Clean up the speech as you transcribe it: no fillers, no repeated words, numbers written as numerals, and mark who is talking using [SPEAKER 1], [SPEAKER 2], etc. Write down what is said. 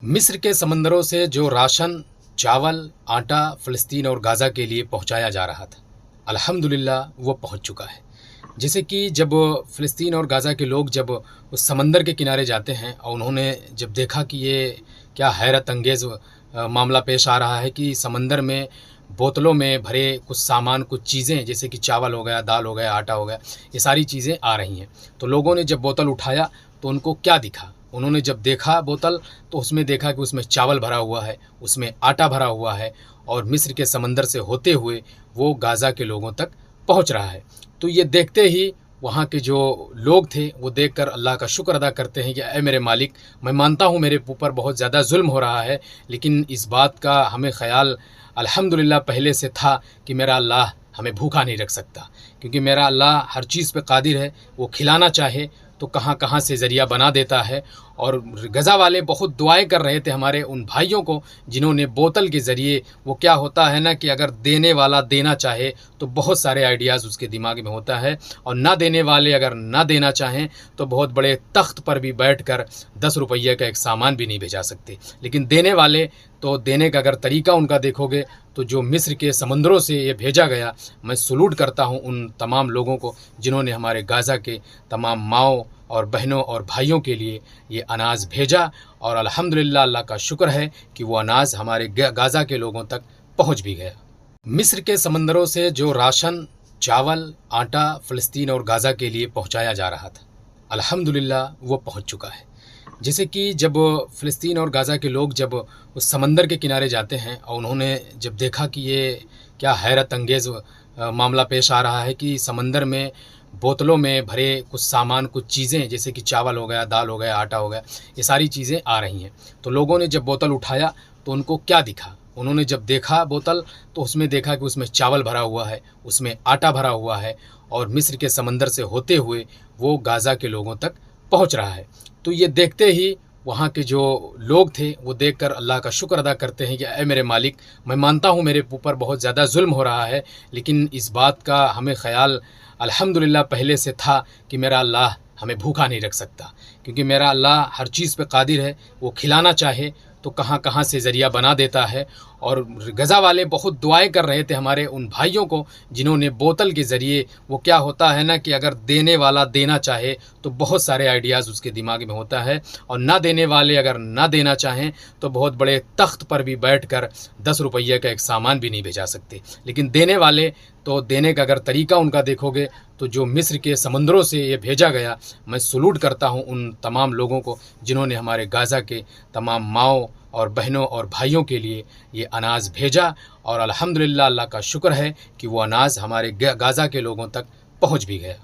[SPEAKER 1] मिस्र के समंदरों से जो राशन, चावल, आटा फ़लस्तीन और गाज़ा के लिए पहुंचाया जा रहा था, अल्हम्दुलिल्लाह वो पहुंच चुका है। जैसे कि जब फ़लस्तीन और गाज़ा के लोग जब उस समंदर के किनारे जाते हैं और उन्होंने जब देखा कि ये क्या हैरत अंगेज़ मामला पेश आ रहा है कि समंदर में बोतलों में भरे कुछ सामान, कुछ चीज़ें जैसे कि चावल हो गया, दाल हो गया, आटा हो गया, ये सारी चीज़ें आ रही हैं। तो लोगों ने जब बोतल उठाया तो उनको क्या दिखा? उन्होंने जब देखा बोतल तो उसमें देखा कि उसमें चावल भरा हुआ है, उसमें आटा भरा हुआ है और मिस्र के समंदर से होते हुए वो गाज़ा के लोगों तक पहुंच रहा है। तो ये देखते ही वहाँ के जो लोग थे वो देखकर अल्लाह का शुक्र अदा करते हैं कि ऐ मेरे मालिक, मैं मानता हूँ मेरे ऊपर बहुत ज़्यादा जुल्म हो रहा है, लेकिन इस बात का हमें ख़याल अल्हम्दुलिल्लाह पहले से था कि मेरा अल्लाह हमें भूखा नहीं रख सकता, क्योंकि मेरा अल्लाह हर चीज़ पे कादिर है। वो खिलाना चाहे तो कहाँ कहाँ से ज़रिया बना देता है। और गज़ा वाले बहुत दुआएं कर रहे थे हमारे उन भाइयों को जिन्होंने बोतल के ज़रिए, वो क्या होता है ना कि अगर देने वाला देना चाहे तो बहुत सारे आइडियाज़ उसके दिमाग में होता है, और ना देने वाले अगर ना देना चाहें तो बहुत बड़े तख्त पर भी बैठकर 10 रुपये का एक सामान भी नहीं भेजा सकते। लेकिन देने वाले तो देने का अगर तरीका उनका देखोगे तो जो मिस्र के समंदरों से ये भेजा गया, मैं सलूट करता हूँ उन तमाम लोगों को जिन्होंने हमारे गाज़ा के तमाम माँओं और बहनों और भाइयों के लिए ये अनाज भेजा। और अल्हम्दुलिल्लाह अल्लाह का शुक्र है कि वो अनाज हमारे गाज़ा के लोगों तक पहुंच भी गया। मिस्र के समंदरों से जो राशन, चावल, आटा फ़लस्तीन और गाज़ा के लिए पहुंचाया जा रहा था, अल्हम्दुलिल्लाह वो पहुंच चुका है। जैसे कि जब फ़लस्तीन और गाज़ा के लोग जब उस समंदर के किनारे जाते हैं और उन्होंने जब देखा कि ये क्या हैरत अंगेज़ मामला पेश आ रहा है कि समंदर में बोतलों में भरे कुछ सामान, कुछ चीज़ें जैसे कि चावल हो गया, दाल हो गया, आटा हो गया, ये सारी चीज़ें आ रही हैं। तो लोगों ने जब बोतल उठाया तो उनको क्या दिखा? उन्होंने जब देखा बोतल तो उसमें देखा कि उसमें चावल भरा हुआ है, उसमें आटा भरा हुआ है और मिस्र के समंदर से होते हुए वो गाज़ा के लोगों तक पहुंच रहा है। तो ये देखते ही वहाँ के जो लोग थे वो देखकर अल्लाह का शुक्र अदा करते हैं कि ऐ मेरे मालिक, मैं मानता हूँ मेरे ऊपर बहुत ज़्यादा जुल्म हो रहा है, लेकिन इस बात का हमें ख़याल अल्हम्दुलिल्लाह पहले से था कि मेरा अल्लाह हमें भूखा नहीं रख सकता, क्योंकि मेरा अल्लाह हर चीज़ पे कादिर है। वो खिलाना चाहे तो कहाँ कहाँ से ज़रिया बना देता है। और गज़ा वाले बहुत दुआएं कर रहे थे हमारे उन भाइयों को जिन्होंने बोतल के ज़रिए, वो क्या होता है ना कि अगर देने वाला देना चाहे तो बहुत सारे आइडियाज़ उसके दिमाग में होता है, और ना देने वाले अगर ना देना चाहें तो बहुत बड़े तख्त पर भी बैठकर 10 रुपये का एक सामान भी नहीं भेजा सकते। लेकिन देने वाले तो देने का अगर तरीका उनका देखोगे तो जो मिस्र के समंदरों से ये भेजा गया, मैं सलूट करता हूँ उन तमाम लोगों को जिन्होंने हमारे गाज़ा के तमाम माँओं और बहनों और भाइयों के लिए ये अनाज भेजा। और अल्हम्दुलिल्लाह अल्लाह का शुक्र है कि वो अनाज हमारे गाज़ा के लोगों तक पहुंच भी गया।